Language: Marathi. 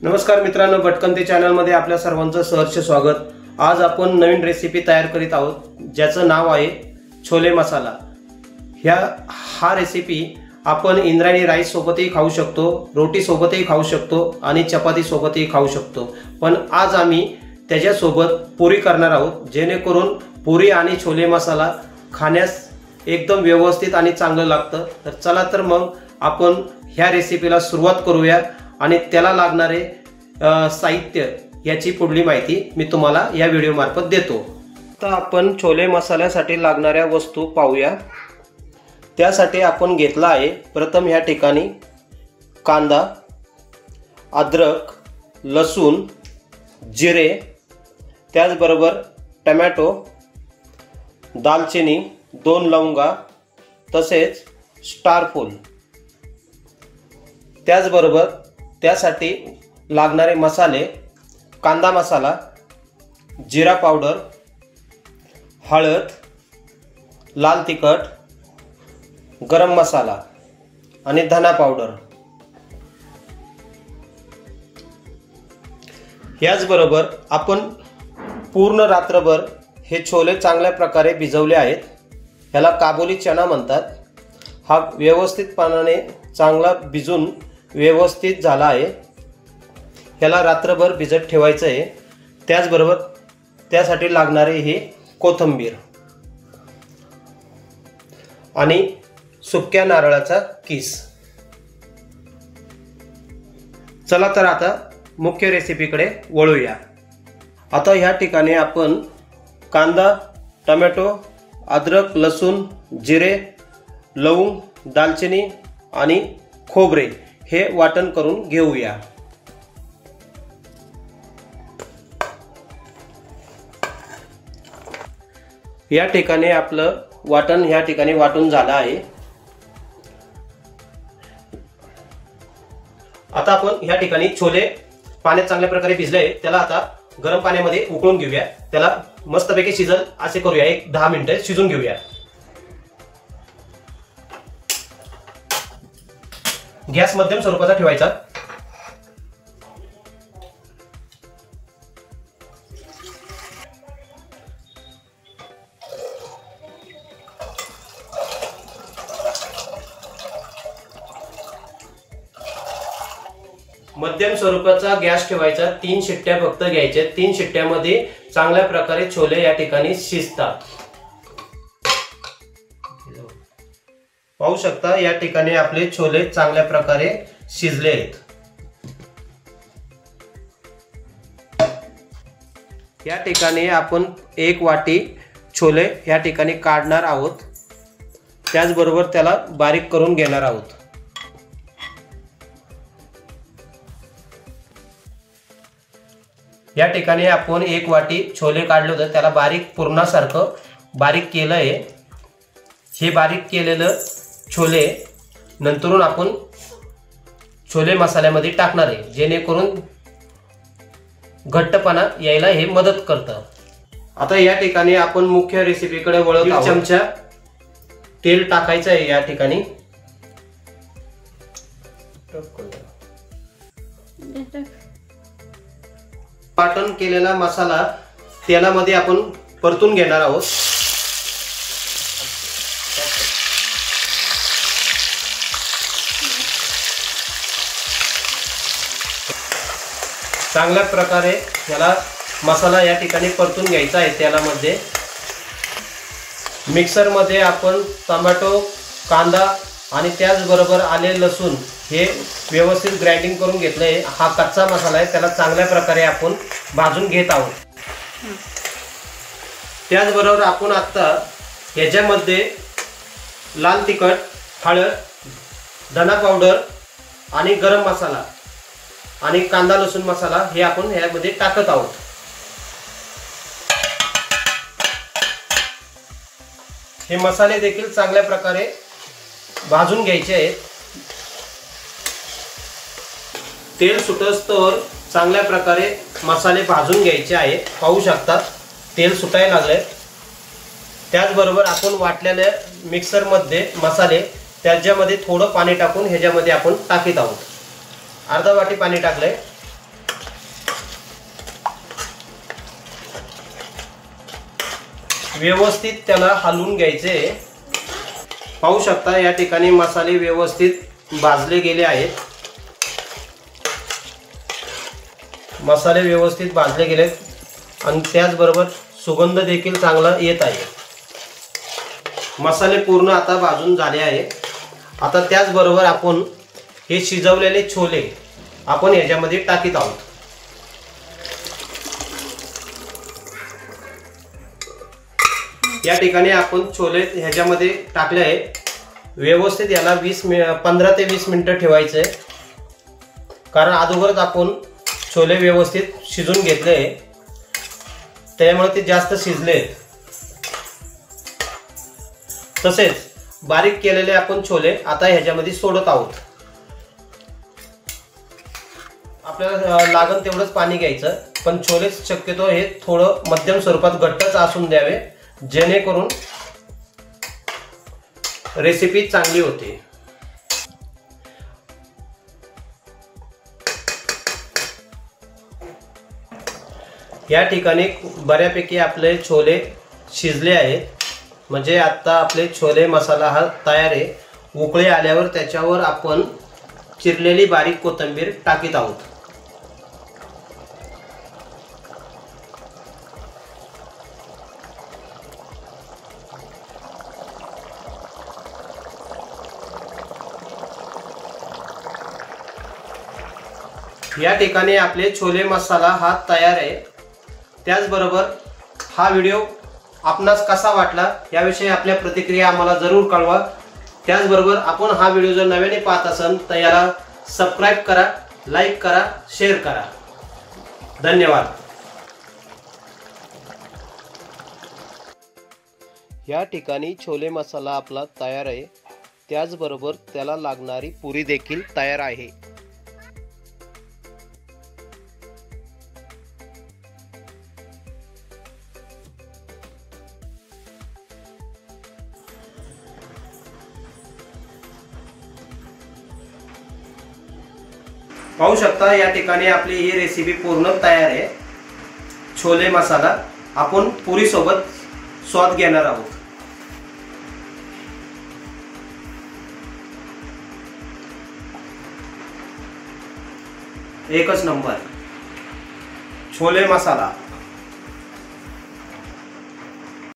नमस्कार मित्रांनो, भटकंती चॅनलमध्ये आपल्या सर्वांचं सहर्ष स्वागत। आज आपण नवीन रेसिपी तयार करीत आहोत ज्याचं नाव आहे छोले मसाला। हा रेसिपी आपण इंद्रायणी राईस सोबतही खाऊ शकतो, रोटी सोबतही खाऊ शकतो आणि चपाती सोबतही खाऊ शकतो। पण आज आम्ही त्याच्यासोबत पुरी करणार आहोत, जेणेकरून पुरी आणि छोले मसाला खाण्यास एकदम व्यवस्थित आणि चांगलं लागतं। तर चला तर मग आपण ह्या रेसिपीला सुरुवात करूया आणि त्याला लागणारे साहित्य याची पुढली माहिती मी तुम्हाला या व्हिडिओ मार्फत देतो। तर आपण छोले मसाल्यासाठी लागणाऱ्या वस्तू पाहूया। त्यासाठी आपण घेतला आहे प्रथम ह्या ठिकाणी कांदा, अद्रक, लसूण, जिरे, त्याचबरोबर टोमॅटो, दालचिनी, 2 लवंगा, तसेच स्टार फूल। त्याचबरोबर त्यासाठी लागणारे मसाले कांदा मसाला, जिरा पावडर, हळद, लाल तिखट, गरम मसाला आणि धना पावडर। याचबरोबर आपण पूर्ण रात्रभर हे छोले चांगल्या प्रकारे भिजवले आहेत। ह्याला काबुली चना म्हणतात। हा व्यवस्थितपणाने चांगला भिजून व्यवस्थित झाला आहे। ह्याला रात्रभर भिजत ठेवायचं आहे। त्याचबरोबर त्यासाठी लागणारे हे कोथिंबीर आणि सुक्या नारळाचा किस। चला तर आता मुख्य रेसिपीकडे वळूया। आता ह्या ठिकाणी आपण कांदा, टोमॅटो, अद्रक, लसूण, जिरे, लवंग, दालचिनी आणि खोबरे हे वाटण करून घेऊया। या ठिकाणी आपलं वाटण या ठिकाणी वाटून झालं आहे। आता आपण या ठिकाणी छोले पाण्यात चांगल्या प्रकारे भिजले, त्याला आता गरम पाण्यामध्ये उकळून घेऊया। त्याला मस्तपैकी शिजल असे करूया, 10 मिनिटे शिजून घेऊया। गॅस मध्यम स्वरूपाचा ठेवायचा। मध्यम स्वरूपाचा गॅस ठेवायचा। 3 शिट्ट्या फक्त घ्यायच्या। 3 शिट्ट्यामध्ये चांगल्या प्रकारे छोले या ठिकाणी शिजतात। पाहू शकता या ठिकाणी आपले छोले चांगल्या प्रकारे शिजले आहेत। या ठिकाणी आपण 1 वाटी छोले या ठिकाणी काढणार आहोत। त्याचबरोबर त्याला बारीक करून घेणार आहोत। या ठिकाणी आपण 1 वाटी छोले काढले होते, त्याला बारीक पूर्णासारखं बारीक केलं आहे। हे बारीक केलेलं छोले नंतरून आपण छोले मसाल्यामध्ये टाकणार आहे, जेणेकरून घट्टपणा यायला हे मदत करतं। आता या ठिकाणी आपण मुख्य रेसिपीकडे वळत आहोत। 1 चमचा तेल टाकायचं आहे या ठिकाणी। वाटण केलेला मसाला तेलामध्ये आपण परतून घेणार आहोत। चांगल्या प्रकारे याला मसाला या ठिकाणी परतून घ्यायचा आहे तेलामध्ये। मिक्सर मध्ये आपण टोमॅटो, कांदा आणि त्याचबरोबर आले, लसूण हे व्यवस्थित ग्राइंडिंग करून घेतले। हा कच्चा मसाला आहे, त्याला चांगल्या प्रकारे आपण भाजून घेत आहोत। त्याचबरोबर आपण आता याच्यामध्ये लाल तिखट, हळद, धना पावडर आणि गरम मसाला आणि कांदा लसूण मसाला हे आपण यामध्ये टाकत आहोत। हे मसाले देखील चांगल्या प्रकारे भाजून घ्यायचे आहेत। तेल सुटस्तोवर चांगल्या प्रकारे मसाले भाजून घ्यायचे आहेत। पाहू शकता तेल सुटायला लागले। त्याचबरोबर आपण वाटलेल्या मिक्सर मध्ये मसाले त्याच्यामध्ये थोडं पाणी टाकून ह्याच्यामध्ये आपण टाकीत आहोत। अर्धा वाटी पाणी टाकले। व्यवस्थित त्याला हलवून घ्यायचे। पाहू शकता या ठिकाणी मसाले व्यवस्थित भाजले गेले आहेत। मसाले व्यवस्थित भाजले गेलेत आणि त्याचबरोबर सुगंध देखील चांगला येत आहे। मसाले पूर्ण आता भाजून झाले आहे। आता त्याचबरोबर आपण हे शिजवलेले छोले आपण याच्यामध्ये टाकीत आहोत। या ठिकाणी आपण छोले ह्याच्यामध्ये टाकले आहे। व्यवस्थित याला 15 ते 20 मिनिटं ठेवायचं आहे, कारण अगोदरच आपण छोले व्यवस्थित शिजून घेतले आहे, त्यामुळे ते जास्त शिजले। तसेच बारीक केलेले आपण छोले आता ह्याच्यामध्ये सोडत आहोत। आपल्याला लागण तेवढंच पाणी घ्यायचं, पण छोले शक्यतो हे थोडं मध्यम स्वरूपात घट्टच असून द्यावे, जेणेकरून रेसिपी चांगली होते। या ठिकाणी बऱ्यापैकी आपले छोले शिजले आहेत, म्हणजे आता आपले छोले मसाला हा तयार आहे। उकळी आल्यावर त्याच्यावर आपण चिरलेली बारीक कोथिंबीर टाकीत आहोत। या ठिकाणी आपले छोले मसाला हा तयार आहे। त्याचबरोबर हा व्हिडिओ आपणास कसा वाटला याविषयी आपल्या प्रतिक्रिया आम्हाला जरूर कळवा। त्याचबरोबर आपण हा व्हिडिओ जर नव्याने पाहत असाल तर याला सबस्क्राइब करा, लाईक करा, शेअर करा। धन्यवाद। या ठिकाणी छोले मसाला आपला तयार आहे। त्याचबरोबर त्याला लागणारी पुरी देखील तयार आहे। पाहू शकता या ठिकाणी आपली ही रेसिपी पूर्ण तयार आहे। छोले मसाला आपण पुरी सोबत स्वाद घेणार आहोत। एकच नंबर छोले मसाला।